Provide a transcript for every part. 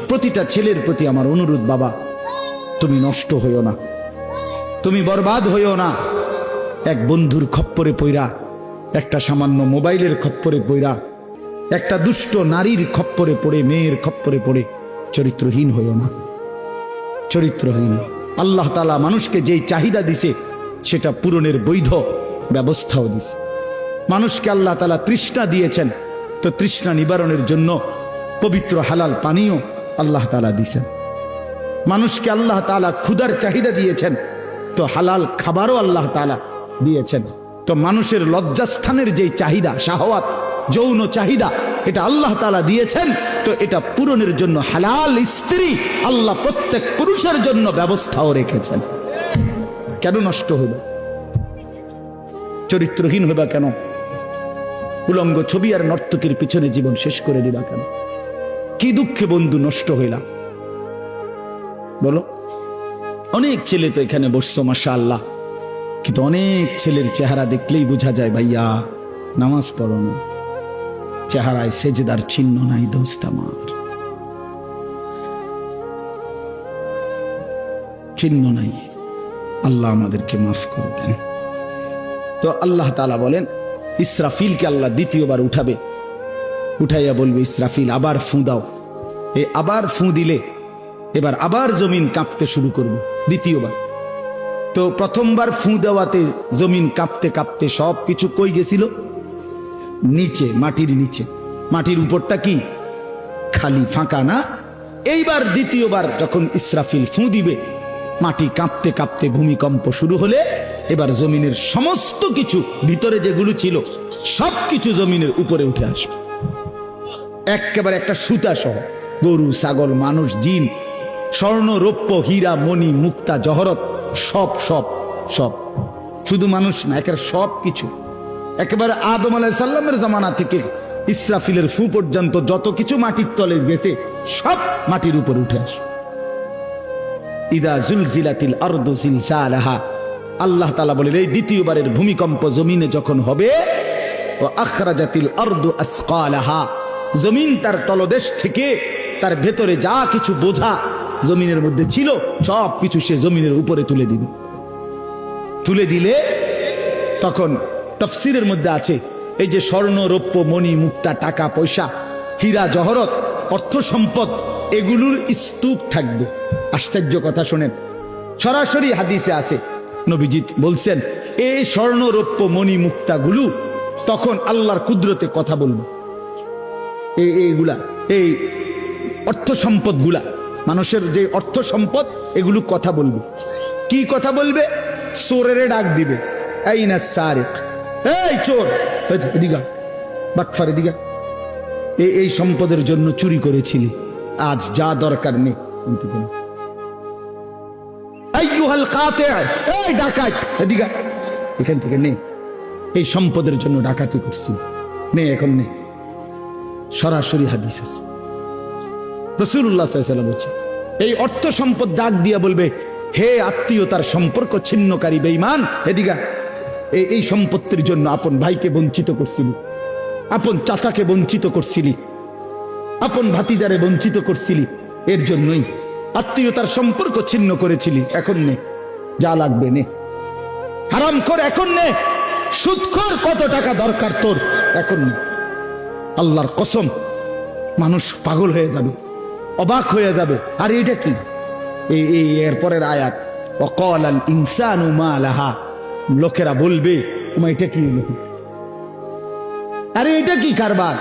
প্রতিটা ছেলের প্রতি আমার অনুরোধ, বাবা তুমি নষ্ট হইও না, তুমি বরবাদ হইও না। এক বন্ধুর খপ্পরে পইরা, একটা সামান্য মোবাইলের খপ্পরে পইরা, একটা দুষ্ট নারীর খপ্পরে পড়ে, মেয়ের খপ্পরে পড়ে চরিত্রহীন হইও না, চরিত্রহীন। আল্লাহ তাআলা মানুষকে যেই চাহিদা দিছে সেটা পূরণের বৈধ ব্যবস্থাও দিছে। মানুষকে আল্লাহ তাআলা তৃষ্ণা দিয়েছেন, তো তৃষ্ণা নিবারণের জন্য পবিত্র হালাল পানীয় আল্লাহ তাআলা দিয়েছেন। মানুষকে আল্লাহ তাআলা ক্ষুধার চাহিদা দিয়েছেন, তো হালাল খাবারও আল্লাহ তাআলা দিয়েছেন। তো মানুষের লজ্জাস্থানের যেই চাহিদা, শাহওয়াত, যৌন চাহিদা, এটা আল্লাহ তাআলা দিয়েছেন, তো এটা পূরণের জন্য হালাল স্ত্রী আল্লাহ প্রত্যেক পুরুষের জন্য ব্যবস্থাও রেখেছেন। কেন নষ্ট হইল? চরিত্রহীন হইবা কেন? উলঙ্গ ছবি আর নর্তকীর পিছনে জীবন শেষ করে দিবা কেন? কি দুঃখে বন্ধু নষ্ট হইলা বলো? অনেক ছেলে তো এখানে বসছো মাশাআল্লাহ, কিন্তু অনেক ছেলের চেহারা দেখলেই বোঝা যায় ভাইয়া নামাজ পড়ো না, চেহারায় সেজদার চিহ্ন নাই। দোস্ত আমার, চিহ্ন নাই। আল্লাহ আমাদেরকে মাফ করে দেন। তো আল্লাহ তাআলা বলেন, ইসরাফিলকে আল্লাহ দ্বিতীয়বার উঠাবে, উঠাইয়া বলবে, ইসরাফিল আবার ফুঁ দাও। এই আবার ফুঁ দিলে এবার আবার জমিন কাঁপতে শুরু করবে দ্বিতীয়বার। তো প্রথমবার ফুঁ দেওয়াতে জমিন কাঁপতে কাঁপতে সব কিছু কই গেছিল? নিচে, মাটির নিচে। মাটির উপরটা কি? খালি, ফাঁকা না? এইবার দ্বিতীয়বার যখন ইসরাফিল ফুঁ দিবে, মাটি কাঁপতে কাঁপতে ভূমিকম্প শুরু হলে এবার জমিনের সমস্ত কিছু, ভিতরে যেগুলো ছিল সব কিছু জমিনের উপরে উঠে আসবে একেবারে একটা সুতা সহ। গরু, ছাগল, মানুষ, জিন, স্বর্ণ, রৌপ্য, হীরা, মণি, মুক্তা, জহরত, সব সব সব। শুধু মানুষ না, একেবারে সব কিছু। একেবারে আদম আলাইহিস সালামের জামানা থেকে ইসরাফিলের ফু পর্যন্ত যত কিছু মাটির তলে গেছে সব মাটির উপরে উঠে আসবে। ইদা জুলজিলাতিল আরদু জিলজালাহা, আল্লাহ তাআলা বলেন এই দ্বিতীয়বারের ভূমিকম্প জমিনে যখন হবে, ও আখরাজাতিল আরদু আসকালাহা, জমিন তার তলদেশ থেকে তার ভেতরে যা কিছু বোঝা জমিনের মধ্যে ছিল সব কিছু সে জমিনের উপরে তুলে দিবে। তুলে দিলে তখন তাফসীরের মধ্যে আছে, এই যে স্বর্ণ, রৌপ্য, মণি, মুক্তা, টাকা পয়সা, হীরা, জহরত, অর্থ সম্পদ, এগুলোর স্তূপ থাকবে। আশ্চর্য কথা শোনেন, সরাসরি হাদিসে আছে, নবীজি বলছেন এই স্বর্ণ, রৌপ্য, মণি, মুক্তাগুলো তখন আল্লাহর কুদরতে কথা বলবে। এইগুলা, এই অর্থ সম্পদ গুলা, মানুষের যে অর্থ সম্পদ, এগুলো কথা বলবে। কি কথা বলবে? চোরের ডাক দিবে, আইনা সারিক, এই চোর, এদিকে বাটফার, এদিকে এই সম্পদের জন্য চুরি করেছিলি, আজ যা দরকার নেই। আইয়ুহাল কাতি', এই ডাকাত, এদিকে, এখান থেকে নে, এই সম্পদের জন্য ডাকাতি করছি, নে, এখন নে। সরাসরি হাদিস আছে, রাসূলুল্লাহ সাল্লাল্লাহু আলাইহি ওয়াসাল্লাম বলছে, এই অর্থ সম্পদ ডাক দিয়া বলবে, হে আত্মীয়তার সম্পর্ক ছিন্নকারী বেঈমান, এদিকে, এই সম্পত্তির জন্য আপন ভাইকে বঞ্চিত করছিলি, আপন চাচাকে বঞ্চিত করছিলি, আপন ভাতিজারে বঞ্চিত করছিলি, এর জন্যই আত্মীয়তার সম্পর্ক ছিন্ন করেছিলি, এখন নে, যা লাগবে নে। হারাম কর, এখন নে। সুদখোর, কত টাকা দরকার তোর, এখন নে। আল্লাহর কসম, মানুষ পাগল হয়ে যাবে, অবাক হয়ে যাবে। আর এটা কি? এই এরপরের আয়াত, ওয়াকালাল ইনসানু মা লাহা, লোকেরা বলবে, এটা কি হলো? আরে এটা কি কারবার?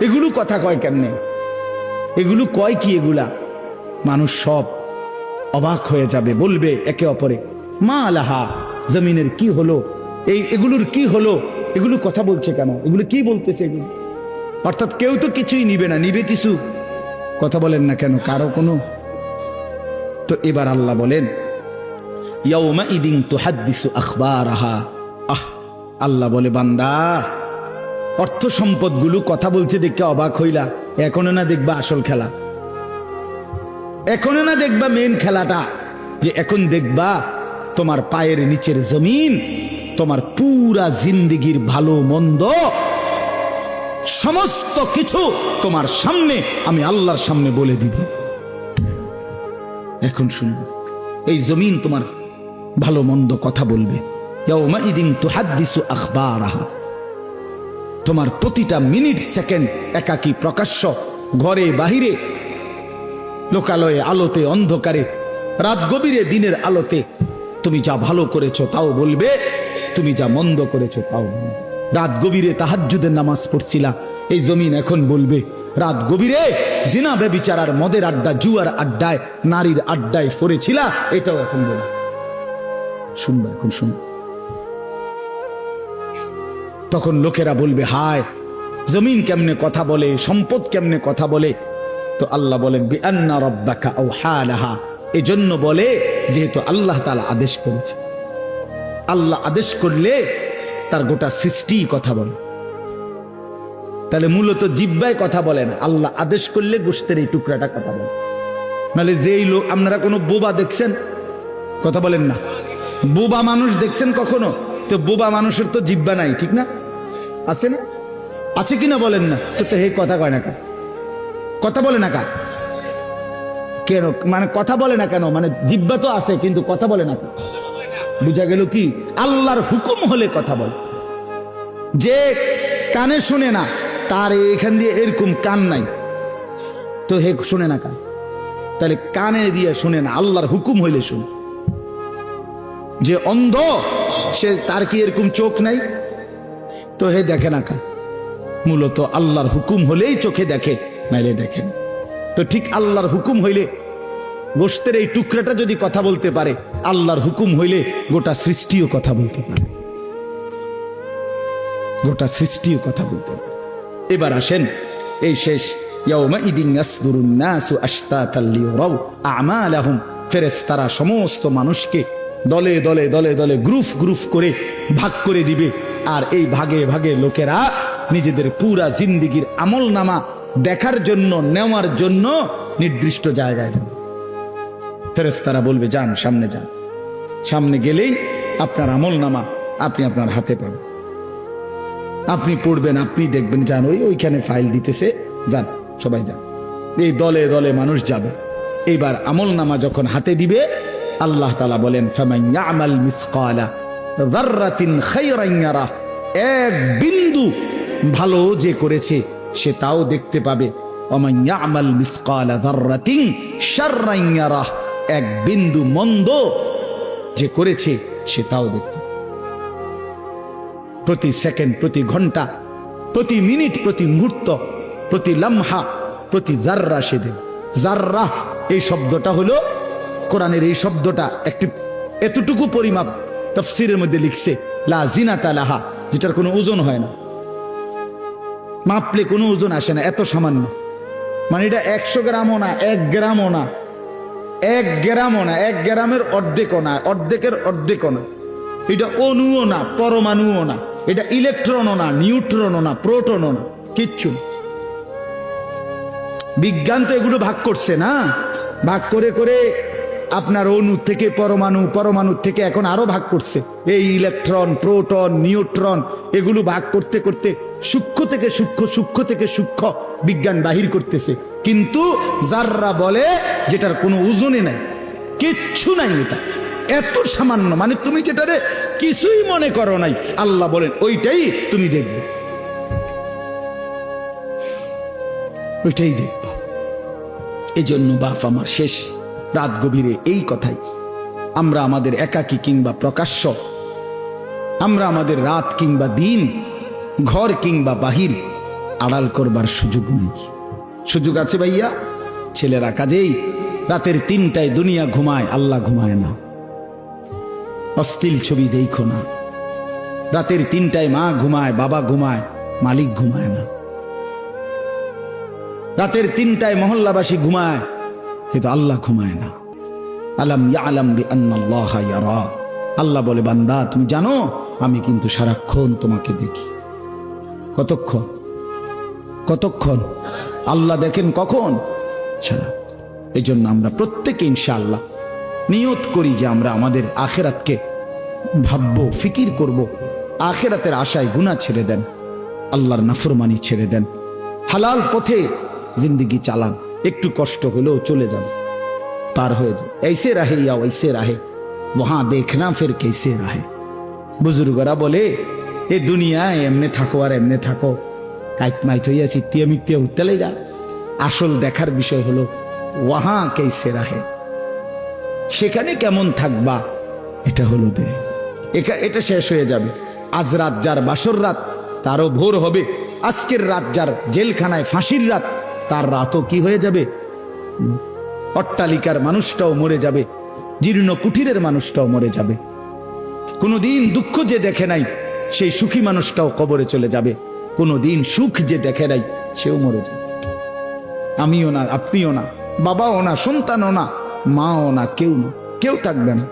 এগুলো কথা কয় কেমনে? এগুলো কয় কি? এগুলা মানুষ সব অবাক হয়ে যাবে, বলবে একে অপরে, মা লাহা, জমিনের কি হলো? এগুলোর কি হলো? এগুলো কথা বলছে কেন? এগুলো কি বলতেছে? এগুলো অর্থাৎ কেউ তো কিছুই নিবে না, নিবে কিছু, কথা বলেন না কেন কারো কোনো? তো এবার আল্লাহ বলেন, ইয়াউমা ইদিন তুহাদ্দিসু আখবারাহা। আল্লাহ বলে, বান্দা, অর্থ সম্পদগুলো কথা বলছে দেখে অবাক হইলা? এখনো না দেখবা আসল খেলা? এখনো না দেখবা মেন খেলাটা? যে এখন দেখবা তোমার পায়ের নিচের জমিন, তোমার পুরা জিন্দেগির ভালো মন্দ সমস্ত কিছু তোমার সামনে আমি আল্লাহর সামনে বলে দিব। এখন শুনবে, এই জমিন তোমার ভালো মন্দ কথা বলবে। ইয়াউমাইদিন তুহাদ্দিসু আখবারাহা, তোমার প্রতিটা মিনিট সেকেন্ড একাকী প্রকাশ্য, ঘরে বাহিরে, লোকালয়ে, আলোতে, অন্ধকারে, রাত গভীরে, দিনের আলোতে তুমি যা ভালো করেছো তাও বলবে, তুমি যা মন্দ করেছো তাও বলবে। রাত গভীরে তাহাজ্জুদের নামাজ পড়ছিলা, এই জমিন এখন বলবে রাত গভীরে জিনা ব্যভিচার আর মদের আড্ডা, জুয়ার আড্ডায়, নারীর আড্ডায় পড়েছিলা, এটাও এখন বলবে। শুনবে, এখন শুনবে। তখন লোকেরা বলবে হায়, জমিন কেমনে কথা বলে, সম্পদ কেমনে কথা বলে। তো আল্লাহ বলেন বিআন্না রাব্বাকা আওহা লাহা, এজন্য বলে যেহেতু আল্লাহ তাআলা আদেশ করেছে। আল্লাহ আদেশ করলে তার গোটা সৃষ্টি কথা বলে। তাহলে মূলত জিহ্বায় কথা বলে না, আল্লাহ আদেশ করলে গোশতের এই টুকরাটা কথা বলে। নাহলে যেই লোক, আপনারা কোনো বোবা দেখছেন? কথা বলেন না। বোবা মানুষ দেখছেন কখনো? তো বোবা মানুষের তো জিহ্বা নাই, ঠিক না? আছে না? আছে কিনা বলেন না? তো হে কথা কয় না, কথা বলে না কেন? মানে কথা বলে না কেন? মানে জিহ্বা তো আছে কিন্তু কথা বলে না কেন? বুঝা গেল কি? আল্লাহর হুকুম হলে কথা বলে। যে কানে শুনে না, তার এখান দিয়ে এরকম কান নাই, তো হে শুনে না কান। তাহলে কানে দিয়ে শুনে না, আল্লাহর হুকুম হইলে শুনে। যে অন্ধ, সে তার কি এরকম চোখ নাই, তো হে দেখে না কান। মূলত আল্লাহর হুকুম হলেই চোখে দেখে, নাইলে দেখেন। তো ঠিক আল্লাহর হুকুম হইলে, গোশতের এই টুকরাটা যদি কথা বলতে পারে, আল্লাহর হুকুম হইলে গোটা সৃষ্টিও কথা বলতে পারে, গোটা সৃষ্টিও কথা বলতে পারে। এবার আসেন, এই শেষ ইয়াউমাইদিন ইয়াসদুরুন নাসু আশতাতাল লিয়ারাউ আমালাহুম, ফেরেশতারা সমস্ত মানুষকে দলে দলে দলে দলে গ্রুপ গ্রুপ করে ভাগ করে দিবে। আর এই ভাগে ভাগে লোকেরা নিজেদের পুরা জিন্দেগির আমলনামা দেখার জন্য, নেওয়ার জন্য নির্দিষ্ট জায়গায় যাবে। ফেরেশতারা বলবে যান, সামনে যান। সামনে গেলেই আপনার আমলনামা আপনি আপনার হাতে পাবেন, আপনি পড়বেন, আপনি দেখবেন। যান, ওইখানে ফাইল দিতেছে, যান, সবাই যান। এই দলে দলে মানুষ যাবে। এইবার আমলনামা যখন হাতে দিবে, আল্লাহ তাআলা বলেন ফামান ইয়ামাল মিসকালা যাররাতিন খায়রান ইয়ারাহ, এক বিন্দু ভালো যে করেছে সে তাও দেখতে পাবে। ওমান ইয়ামাল মিসকালা যাররাতিন শাররান ইয়ারাহ, এক বিন্দু মন্দ যে করেছে সে তাও দেখতে পাবে। প্রতি সেকেন্ড, প্রতি ঘন্টা, প্রতি মিনিট, প্রতি মুহূর্ত, প্রতি লামহা, প্রতি জাররা সে দেবে। জাররা এই শব্দটা হলো কোরআনের, এই শব্দটা একটি এতটুকু পরিমাপ তাফসীরের মধ্যে লিখছে লা জিনাতা লাহা, যেটার কোনো ওজন হয় না, মাপলে কোনো ওজন আসে না, এত সামান্য। মানে এটা 100 গ্রামও না, 1 গ্রামও না, 1 গ্রামও না, 1 গ্রামের অর্ধেকও না, অর্ধেকের অর্ধেকও না। এটা অণুও না, পরমাণুও না, এটা ইলেকট্রনও না, নিউট্রনও না, প্রোটনও না, কিচ্ছু। বিজ্ঞান তো এগুলো ভাগ করছে না, ভাগ করে করে আপনার অণু থেকে পরমাণু, পরমাণু থেকে এখন আরো ভাগ করছে। এই ইলেকট্রন, প্রোটন, নিউট্রন, এগুলো ভাগ করতে করতে সূক্ষ্ম থেকে সূক্ষ্ম, সূক্ষ্ম থেকে সূক্ষ্ম বিজ্ঞান বাহির করতেছে। কিন্তু জাররা বলে যেটার কোনো ওজনে নাই, কিচ্ছু নাই, এটা এত সামান্য। মানে তুমি যেটারে কিছুই মনে করো নাই, আল্লাহ বলেন ওইটাই তুমি দেখবে, ওইটাই দেখবে। এই জন্য বাপ আমার, শেষ রাত গভীরে এই কথাই, আমরা আমাদের একাকী কিংবা প্রকাশ্য, আমরা আমাদের রাত কিংবা দিন, ঘর কিংবা বাহির আড়াল করবার সুযোগ নেই। সুযোগ আছে ভাইয়া? ছেলেরা কাজেই রাতের 3টায় দুনিয়া ঘুমায়, আল্লাহ ঘুমায় না। অশ্লীল ছবি দেখো না। রাতের 3টায় মা ঘুমায়, বাবা ঘুমায়, মালিক ঘুমায় না। রাতের 3টায় মহল্লাবাসী ঘুমায়, কিন্তু আল্লাহ ঘুমায় না। আলাম ইয়ালাম বিআন্নাল্লাহা ইয়ারা, আল্লাহ বলে বান্দা তুমি জানো আমি কিন্তু সারাক্ষণ তোমাকে দেখি। কতক্ষণ? কতক্ষণ? আল্লাহ দেখেন কখন? সারা। এই জন্য আমরা প্রত্যেকে ইনশাআল্লাহ নিয়ত করি যে আমরা আমাদের আখিরাতকে ভাববো, ফিকির করব। আখিরাতের আশায় গুনাহ ছেড়ে দেন, আল্লাহর নাফরমানি ছেড়ে দেন, হালাল পথে জিন্দেগি চালান, একটু কষ্ট হলেও চলে যান, পার হয়ে যান। ऐसे रहे या वैसे रहे वहां देखना फिर कैसे रहे। বুজুর্গরা বলে এ দুনিয়ায় এমনে থাকো আর এমনে থাকো, কাইট মাইট হইয়া চিত্তিয়া মিত্তিয়া উঠতে লেগা। আসল দেখার বিষয় হলো ওয়াহা কেসে রাহে, সেখানে কেমন থাকবা, এটা হলো দে, এটা শেষ হয়ে যাবে। আজ রাত যার বাসর রাত তারও ভোর হবে, আজকের রাত যার জেলখানায় ফাঁসির রাত তার রাতও কি হয়ে যাবে। অট্টালিকার মানুষটাও মরে যাবে, জীর্ণ কুঠিরের মানুষটাও মরে যাবে। কোনোদিন দুঃখ যে দেখে নাই সেই সুখী মানুষটাও কবরে চলে যাবে, কোনোদিন সুখ যে দেখে নাই সেও মরে যাবে। আমিও না, আপনিও না, বাবাও না, সন্তানও না, মাও না, কেউ না, কেউ থাকবে না,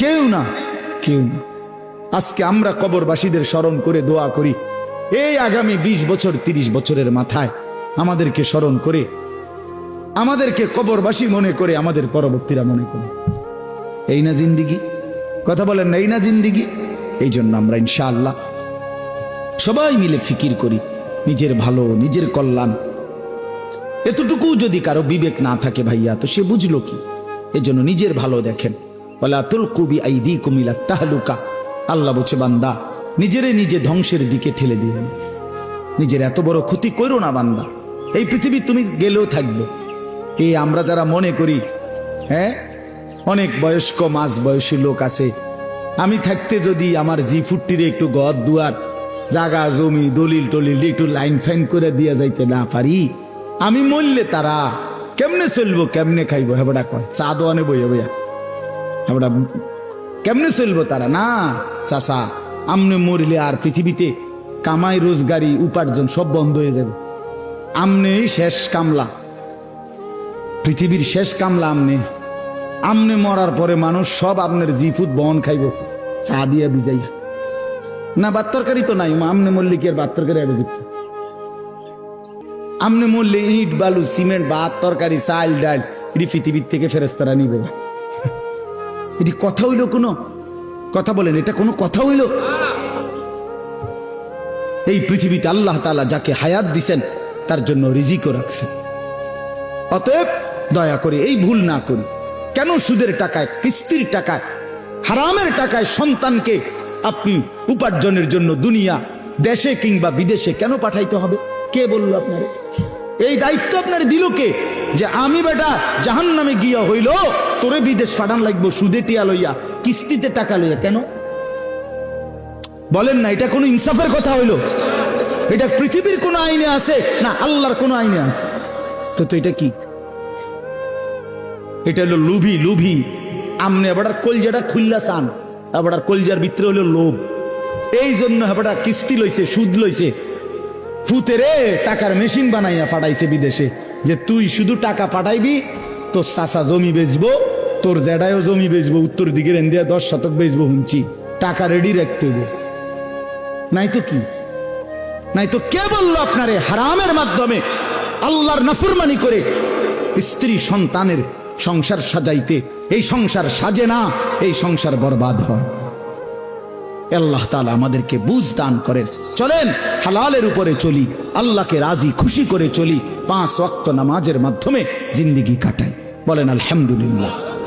কেউ না, কেউ না। আজকে আমরা কবরবাসীদের স্মরণ করে দোয়া করি, এই আগামী 20 বছর 30 বছরের মাথায় আমাদেরকে স্মরণ করে, আমাদেরকে কবরবাসী মনে করে, আমাদের পরবর্তীরা মনে করে। এই না জিন্দিগি? কথা বলেন না, এই না জিন্দিগি? এই জন্য আমরা ইনশাআল্লাহ সবাই মিলে ফিকির করি নিজের ভালো, নিজের কল্যাণ। এতটুকু যদি কারো বিবেক না থাকে ভাইয়া, তো সে বুঝলো কি? এই জন্য নিজের ভালো দেখেন। ওয়ালা তুলকু বিআইদিকুম ইলা তাহলুকা, আল্লাহ বলছে বান্দা নিজেরে নিজে ধ্বংসের দিকে ঠেলে দিও না, নিজের এত বড় ক্ষতি করো না বান্দা। এই পৃথিবী তুমি গেলেও থাকবে। এই আমরা যারা মনে করি, হ্যাঁ, অনেক বয়স্ক মাঝ বয়সী লোক আছে, আমি থাকতে যদি আমার জি ফুটটিরে একটু ঘর দুয়ার জাগা জমি দলিল টলিল একটু লাইন ফাইন করে দিয়া যাইতে না পারি, আমি মরলে তারা কেমনে চলবো, কেমনে খাইবো? হেবড়া কয় চা দোয়ানে বইয়া বইয়া, হেবড়া কেমনে চলবো তারা? না চাচা, আমনে মরলে আর পৃথিবীতে কামাই রোজগারি উপার্জন সব বন্ধ হয়ে যাবে। আমনেই শেষ কামলা, পৃথিবীর শেষ কামলা আমনে। আমনে মরার পরে মানুষ সব আপনার জি ফুড বহন খাইব চা দিয়া ভিজাইয়া। না ভাত তরকারি তো নাই, আমনে মরলে কি আর ভাত তরকারি আগে দিচ্ছে? আমনে মরলে ইট বালু সিমেন্ট ভাত তরকারি চাল ডাল এটি পৃথিবীর থেকে ফেরেশতারা নিবে। এটি কথা হইল? কোনো কথা বলেন, এটা কোনো কথা হইল? এই পৃথিবীতে আল্লাহ তাআলা যাকে হায়াত দিছেন তার জন্য রিজিকও রাখছেন। অতএব দয়া করে এই ভুল না করি। কেন সুদের টাকায়, কিস্তির টাকায়, হারামের টাকায় সন্তানকে আপনি উপার্জনের জন্য দুনিয়া দেশে কিংবা বিদেশে কেন পাঠাইতে হবে? কে বলল আপনার? এই দায়িত্ব আপনার দিল কে? যে আমি বেটা জাহান্নামে গিয়া হইল তোরে বিদেশ পাঠান লাগবো সুদে টিয়া লইয়া, কিস্তিতে টাকা লইয়া? কেন বলেন না? এটা কোনো ইনসাফের কথা হইল? এটা পৃথিবীর কোন আইনে আছে না আল্লাহর কোন আইনে আছে? তো এটা কি? এটা হলো লুভি। লুভি আমনে এবার কলজাটা খুললা চান, এবার কলজার ভিতরে হলো লোভ। এই জন্য এবার কিস্তি লইছে, সুদ লইছে, ফুতেরে টাকার মেশিন বানাইয়া পাঠাইছে বিদেশে, যে তুই শুধু টাকা পাঠাইবি, তোর চাচা জমি বেচবো, তোর জেডায়ও জমি বেচবো, উত্তর দিকের এন্দিয়া 10 শতক বেচবো, হুঁচি টাকা রেডি রাখতে হইব। নাই তো কি? নাই তো কে বললো আপনারে হারামের মাধ্যমে আল্লাহর নাফরমানি করে স্ত্রী সন্তানের সংসার সাজাইতে? এই সংসার সাজে না, এই সংসার বরবাদ হয়। আল্লাহ তাআলা আমাদেরকে বুঝ দান করেন। চলেন হালালের উপরে চলি, আল্লাহকে রাজি খুশি করে চলি, 5 ওয়াক্ত নামাজের মাধ্যমে জিন্দেগি কাটাই। বলেন আলহামদুলিল্লাহ।